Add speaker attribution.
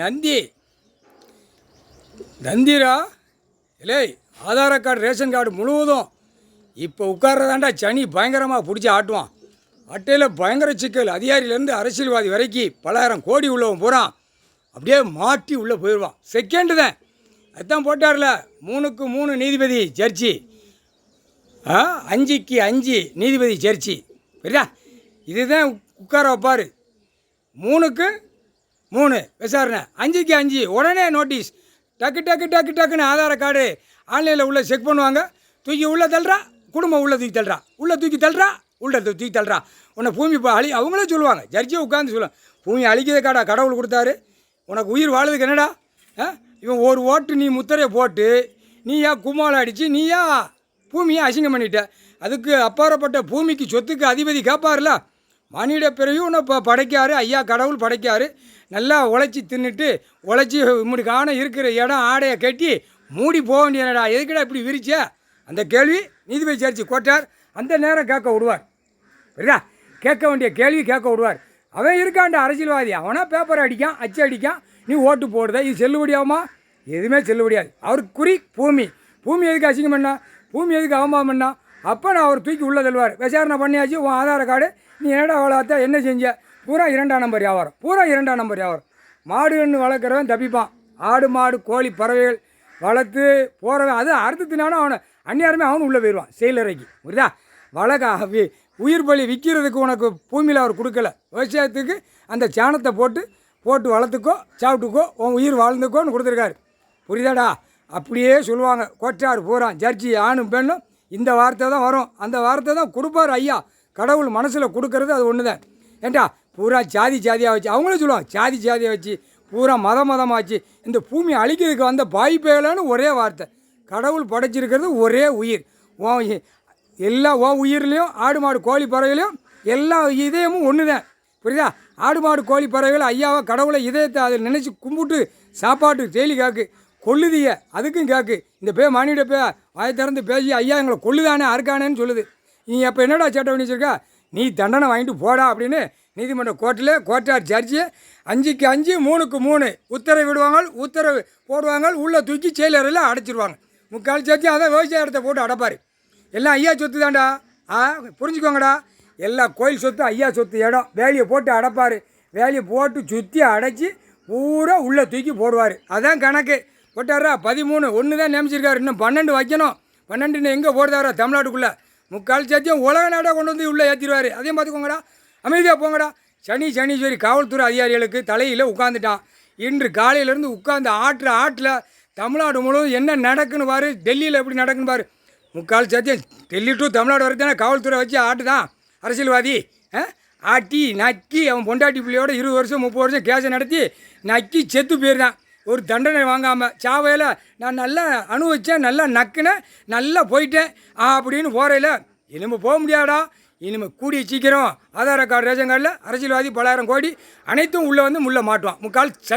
Speaker 1: நந்தி நந்திரா இல்லை, ஆதார card ration card முழுவதும் இப்போ உட்கார்றதாண்டா சனி பயங்கரமாக பிடிச்சி ஆட்டுவான். அட்டையில் பயங்கர சிக்கல். அதிகாரியிலேருந்து அரசியல்வாதி வரைக்கும் பலாயிரம் கோடி உள்ளவன் போகிறான், அப்படியே மாட்டி உள்ளே போயிடுவான். செகண்டு தான் அதுதான் போட்டார்ல, 3க்கு 3 நீதிபதி ஜட்ஜி, 5க்கு 5 நீதிபதி ஜட்ஜி. சரியா? இதுதான் உட்கார வைப்பார். 3க்கு 3 விசாரணை, 5க்கு 5 உடனே நோட்டீஸ். டக்கு டக்கு டக்கு டக்குன்னு ஆதார கார்டு ஆன்லைனில் உள்ளே செக் பண்ணுவாங்க. தூக்கி உள்ளே தள்ளுறா, குடும்பம் உள்ளே தூக்கி தள்ளுறா, உள்ளே தூக்கி தள்ளுறா, உள்ளே தூக்கி தள்ளுறா. உன்னை பூமி இப்போ அவங்களே சொல்லுவாங்க, ஜட்ஜியை உட்காந்து சொல்லுவாங்க, பூமி அழிக்கிறத காடா கடவுள் கொடுத்தாரு, உனக்கு உயிர் வாழுதுக்கு என்னடா? இவன் ஒரு ஓட்டு நீ முத்திரையை போட்டு நீயா கும்மாளம் அடித்து நீயா பூமியை அசிங்கம் பண்ணிட்ட. அதுக்கு அப்பாற்பட்ட பூமிக்கு சொத்துக்கு அதிபதி கேட்பார்ல, மனித பிறகு உன்னை படைக்காரு ஐயா, கடவுள் படைக்காரு. நல்லா உழைச்சி தின்னுட்டு உழைச்சி இப்படி காண இருக்கிற இடம் ஆடையை கட்டி மூடி போக வேண்டியடா, எதுக்கடா இப்படி விரிச்ச? அந்த கேள்வி நீதிபதி ஜட்ஜி கோட்டார் அந்த நேரம் கேட்க விடுவார். சரியா? கேட்க வேண்டிய கேள்வி கேட்க விடுவார். அவன் இருக்காண்ட அரசியல்வாதி, அவனா பேப்பர் அடிக்கான், அச்சு அடிக்கான், நீ ஓட்டு போடுத, இது செல்லுபடியாகுமா? எதுவுமே செல்லுபடியாது. அவருக்கு குறி பூமி. பூமி எதுக்கு அசிங்கம் பண்ணா? பூமி எதுக்கு அவமானம் பண்ணா? அப்போ நான் அவர் தூக்கி உள்ளே தள்ளுவார். விசாரணை பண்ணியாச்சு, உன் ஆதார கார்டு நீ என்னடா வளர்த்தா என்ன செஞ்ச? பூரா 2ஆம் நம்பர் வியாபாரம், பூரா 2ஆம் நம்பர் வியாபாரம். மாடுன்னு வளர்க்குறவன் தப்பிப்பான். ஆடு மாடு கோழி பறவைகள் வளர்த்து போகிறவன் அது அறுத்துனாலும் அவனை அந்நியாரமே அவனு உள்ளே போயிடுவான் செயலறைக்கு. புரியுதா? வளர்க்க உயிர் பலி விற்கிறதுக்கு உனக்கு பூமியில் அவர் கொடுக்கல. விவசாயத்துக்கு அந்த சாணத்தை போட்டு வளர்த்துக்கோ, சாப்பிட்டுக்கோ, உன் உயிர் வாழ்ந்துக்கோன்னு கொடுத்துருக்காரு. புரியுதாடா? அப்படியே சொல்லுவாங்க கோட்டார் போகிறான். ஜட்ஜி ஆணும் பெண்ணும் இந்த வார்த்தை தான் வரும். அந்த வார்த்தை தான் கொடுப்பார் ஐயா. கடவுள் மனசில் கொடுக்கறது அது ஒன்று தான். ஏண்டா பூரா ஜாதியாக வச்சு அவங்களே சொல்லுவாங்க, ஜாதியாக வச்சு பூரா மதமாக வச்சு இந்த பூமி அழிக்கிறதுக்கு வந்த பாய்ப்பேலன்னு ஒரே வார்த்தை. கடவுள் படைச்சிருக்கிறது ஒரே உயிர். எல்லா உயிர்லேயும் ஆடு மாடு கோழி பறவைகளையும் எல்லா இதயமும் ஒன்று தான். புரியுதா? ஆடு மாடு கோழி பறவைகள் ஐயாவை கடவுளை இதயத்தை அதில் நினச்சி கும்பிட்டு சாப்பாட்டு டெய்லி கேட்கு. கொல்லுதிய அதுக்கும் கேட்கு. இந்த மணியோட வாயை திறந்து பேசி ஐயா எங்களை கொல்லுதானே அறுக்கானேன்னு சொல்லுது. நீ அப்போ என்னடா சேட்டை பண்ணி வச்சிருக்கா? நீ தண்டனை வாங்கிட்டு போடா அப்படின்னு நீதிமன்ற கோட்டார் ஜட்ஜி 5க்கு 5 3க்கு 3 உத்தரவு விடுவாங்க, உத்தரவு போடுவாங்க, உள்ளே தூக்கி செயலறையில் அடைச்சிருவாங்க. முக்கால் ஜட்ஜி அதான் விவசாய இடத்த போட்டு அடைப்பார். எல்லாம் ஐயா சொத்து தான்டா, புரிஞ்சுக்கோங்கடா. எல்லா கோயில் சொத்து ஐயா சொத்து இடம். வேலியை போட்டு அடைப்பார். வேலியை போட்டு சுற்றி அடைச்சி பூரா உள்ளே தூக்கி போடுவார். அதான் கணக்கு. போட்டாரா 13 1 தான் நியமிச்சிருக்காரு. இன்னும் 12 வைக்கணும். 12 எங்கே போடுதாரா தமிழ்நாட்டுக்குள்ளே? முக்கால் சத்தியம் உலக நாடாக கொண்டு வந்து உள்ளே ஏற்றிடுவார். அதையும் பார்த்துக்கோங்கடா. அமைதியாக போங்கடா. சனீஸ்வரி காவல்துறை அதிகாரிகளுக்கு தலையில் உட்காந்துட்டான். இன்று காலையிலேருந்து உட்காந்து ஆட்டில் தமிழ்நாடு முழுவதும் என்ன நடக்குன்னு பாரு. டெல்லியில் எப்படி நடக்குன்னு பாரு. முக்கால் சத்தியம் டெல்லி டு தமிழ்நாடு வரைக்கும் காவல்துறை வச்சு ஆட்டு தான் அரசியல்வாதி. ஆட்டி நக்கி அவன் பொண்டாட்டி பிள்ளையோட 20 வருஷம் 30 வருஷம் கேஸை நடத்தி நக்கி செத்து போயிருந்தான். ஒரு தண்டனை வாங்காமல் சாவையில் நான் நல்லா அனுபவித்தேன், நல்லா நக்கினேன், நல்லா போயிட்டேன் அப்படின்னு போகிறையில் இனிமேல் போக முடியாதா? இனிமேல் கூடிய சீக்கிரம் ஆதார கார்டு ரேஷன் கார்டில் அரசியல்வாதி பலாயிரம் கோடி அனைத்தும் உள்ளே வந்து முள்ள மாட்டுவான். முக்கால்